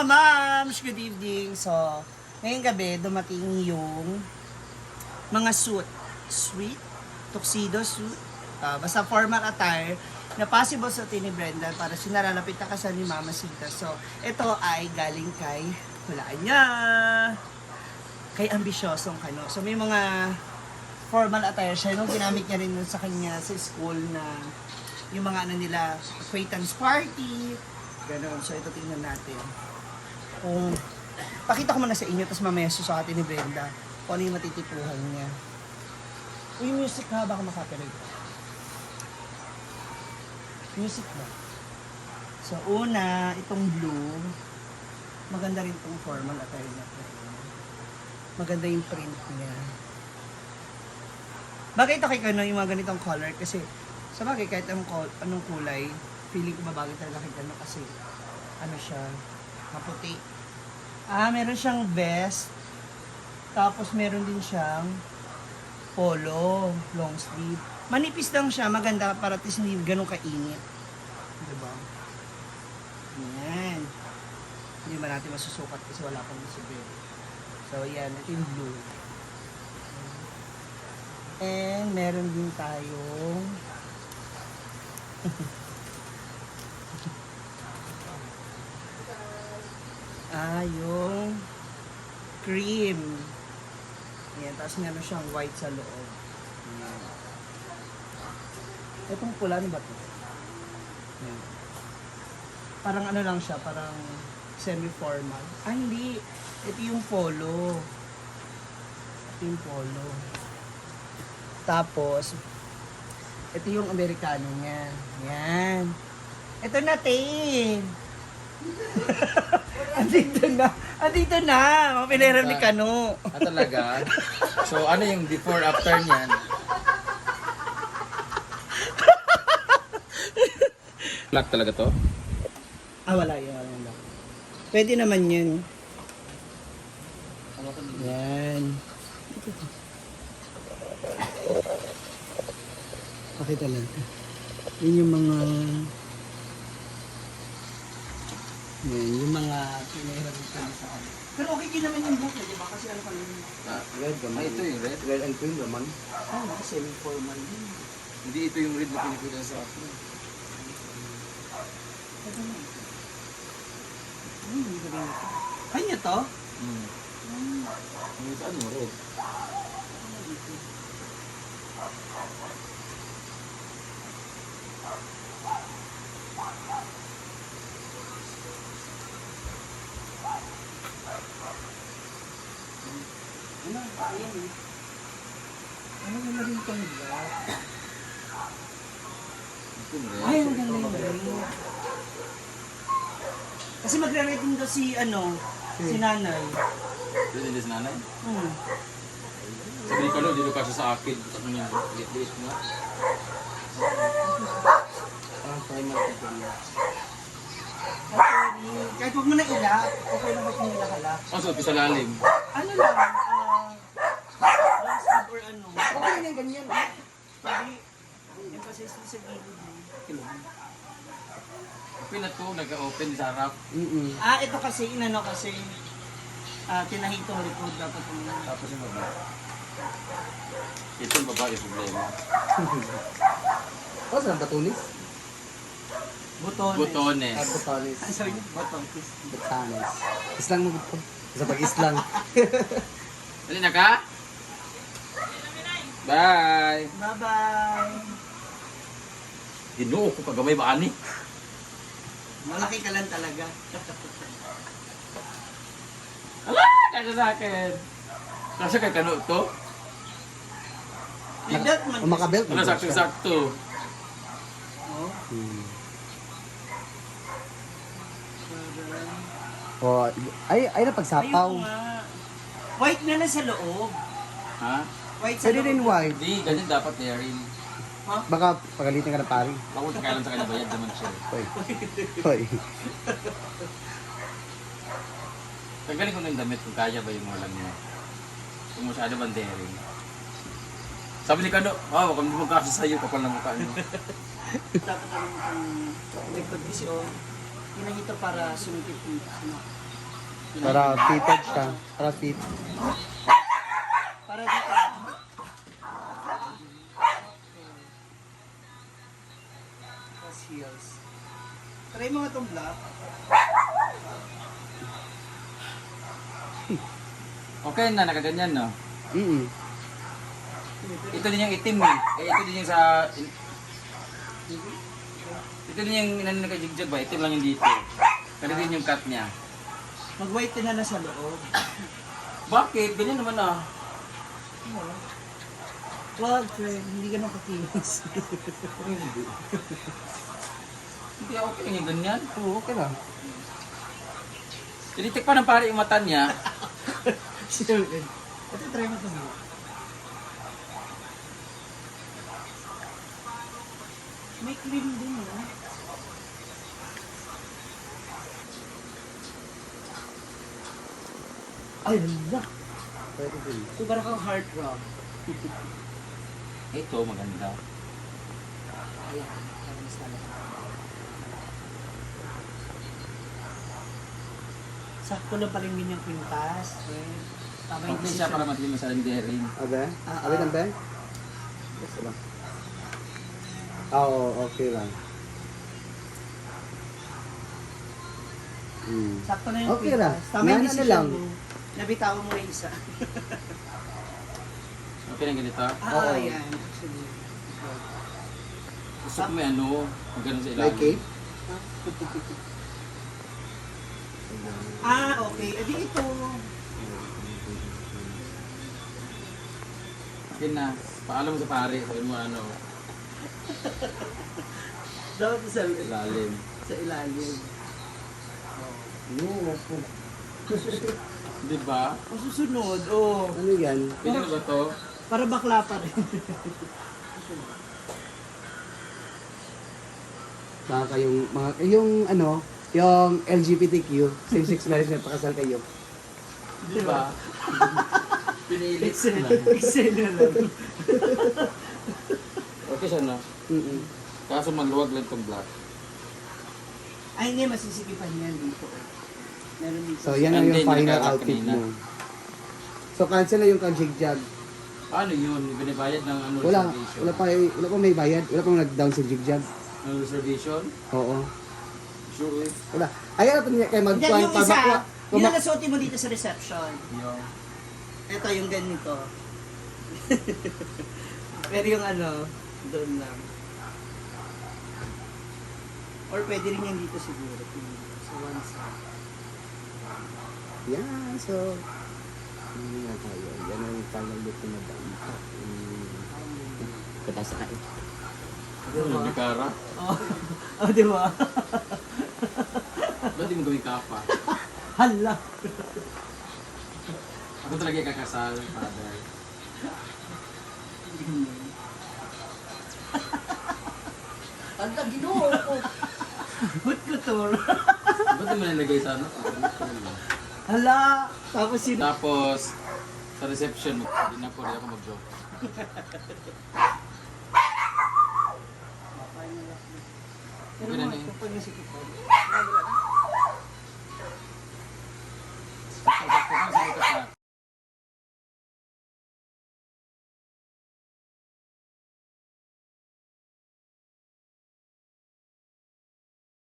mga moms, good evening. So, ngayong gabi, dumating yung mga suit. Sweet, tuxedo suit, basta formal attire na possible sa ni Brenda para sinalalapit na kasal ni Mama Sita. So, ito ay galing kay, hulaan niya, kay ambisyosong kano. So, may mga formal attire siya. Nung ginamit niya rin sa kanya sa school na yung mga ano nila, acquaintance party, gano'n. So, ito tingnan natin. Kung, pakita ko muna sa inyo, tapos mamaya sa atin ni Brenda, kung ano yung matitipuhan niya. Yung music ha, baka makapirig. Music ba? So, una, itong blue, maganda rin itong formal attire na ito. Maganda yung print niya. Bagay ito kay Kano yung mga ganitong color kasi sa bagay kahit anong kulay, feeling ko mabagay talaga kay Kano kasi ano siya, maputi. Meron siyang vest, tapos meron din siyang polo, long sleeve. Manipis lang siya, maganda para at least hindi ganun kainit. Diba? Yan. Hindi ba natin masusukat kasi wala pang masibig. So, yan. Ito yung blue. And meron din tayong yung cream. Ayan, tapos meron siyang white sa loob. Ayan. Itong pula, ano ba ito? Ayan. Parang ano lang siya, parang semi-formal. Hindi. Ito yung polo. Ito yung polo. Tapos, ito yung Amerikano niya. Ayan. Ito na, Tin. Andito na. Andito na. Mapinairam ni Kano. Talaga? So, ano yung before, after niyan? Black talaga to? Wala yun. Wala yun. Pwede naman yun. Yan. Pakita lang. Yun yung mga... Yan, yung mga pinahirap sa akin. Pero okay din naman yung book, di ba? Kasi ano pa yun? Red naman. Ito yung red? Red and cream naman. Semi-formal yun. Hindi ito yung red na pinipila sa akin. Ito na. Hindi ko rin ito. Kanya to? Saan mo red? Ayan eh. Ano rin itong black? Ay, ang ganda yung green. Kasi magre-rating daw si si nanay. Ito din sa nanay? Sabi ko no, dito kasi sa akin. Ano yung lit-lit nga? Primal ko niya. Kahit huwag mo na ilak, okay lang ba't mo ilak-alak? So, sa lalim. Ano lang, long sleeve or ano. Okay na ganyan. Pwede, emphasis mo sa gilid mo. Open na to, nag-open sa harap. Ito kasi, tinahitong likod dapat yung... Tapos yung baba. Ito yung babae problema. Saan batunis? Butones. Butones. Batunis. Sorry, butones. Batanes. Islang mo po. Sa pag-islang. Dali na ka? Bye! Bye-bye! Ginoo ko kagamay ba ani? Malaki ka lang talaga. Ala! Kaya sa akin! Kasi kay Kano to? Belt man. Makabelt Ano mo. sakto-sakto? Ay napagsapaw. Ayun nga. White na sa loob. Ha? White sa Pwede loob. rin white. Hindi, ganyan dapat niya rin. Baka pagalitin ka na pari. Ako kailan sa kanya bayad naman siya. Hoy. Hoy. Tanggalin ko na yung damit kung kaya ba yung walang niya. Kung masyado bandering. Sabi ni Kano, wag kami magkasa sa'yo, kapal na mukha niyo. Dapat ang likod kasi pinahito para sumikip yung Para fitted siya. Para fit. Para dito. Tapos heels. Try mo nga itong black. Okay na, nakaganyan, no? Mm. Ito din yung itim eh. Ito din yung sa... Ito din yung nakajigjag ba? Itim lang yung dito. Pero din yung cut niya. Mag-white na na sa loob. Bakit? Ganyan naman ah. Wag, friend. Hindi ka nakakilos. Hindi ako okay yung ganyan. Oo, okay lang. Tinitik pa ng pare yung mata niya. Sure. Ito, try mo ito mo. May cream din, ah. Ay, wala. Pwede din. So, parang kang heart rock. Ito, maganda. Ayan, parang talaga. Sakto lang pala yung ganyang pintas. Tama yung Okay siya para matilim sa rendering. Abe? Ah, Abe ah. ng Ben? Gusto lang. Oo, okay lang. Mm. Sakto na yung Okay lang. pintas. Tama yung Yan, ano decision lang. mo. Nabitawan mo na isa. Okay na ganito. Oo. Ayan. Actually. Gusto ko may ano, magano sa Like ilalim. cake? Okay. Edi ito. Okay na. Paalam mo sa pare. Sabi mo ano, Dapat sa ilalim. ilalim. Di ba? Masusunod, oh. Ano yan? Pwede na ba to? Para bakla pa rin. Baka yung ano, yung LGBTQ, same-sex marriage na pakasal kayo. Di ba? Pinilit Excel. lang. Excel na lang. Okay siya no? Mm-mm. Kaso magluwag lang itong black. Ay, hindi. Masisikipan yan dito. oh. Meron dito. So, yan na And yung then, final nagkaka outfit kanina. mo. So, cancel na yung kang-jigjag. Ano yun? Binibayad ng ano Wala, reservation? wala pa may bayad. Wala pang nag-down sa jigjag. Ng reservation? Oo. Sure. Wala. Ayaw natin niya kayo Hindi, mag-point yung isa, pa yun ang nasuotin mo dito sa reception. Yung... Ito, yung ganito. Pero yung ano, doon lang. Or pwede rin yan dito siguro. Sa one side. Yan, so... Hindi nga tayo. Yan ang final look na madam. Katasa ka eh. Ano, bikara? Oh, di ba? Ba't di mo gawin kapa? Hala! Ako talaga yung kakasal, father. Hala, ginoo ko. Ba't ko to? Ba't di mo nilagay sa ano? Hala! Tapos sino? Tapos, sa reception, hindi na po rin ako mag-joke. Pero Okay na mga eh. ito pag nasikipan.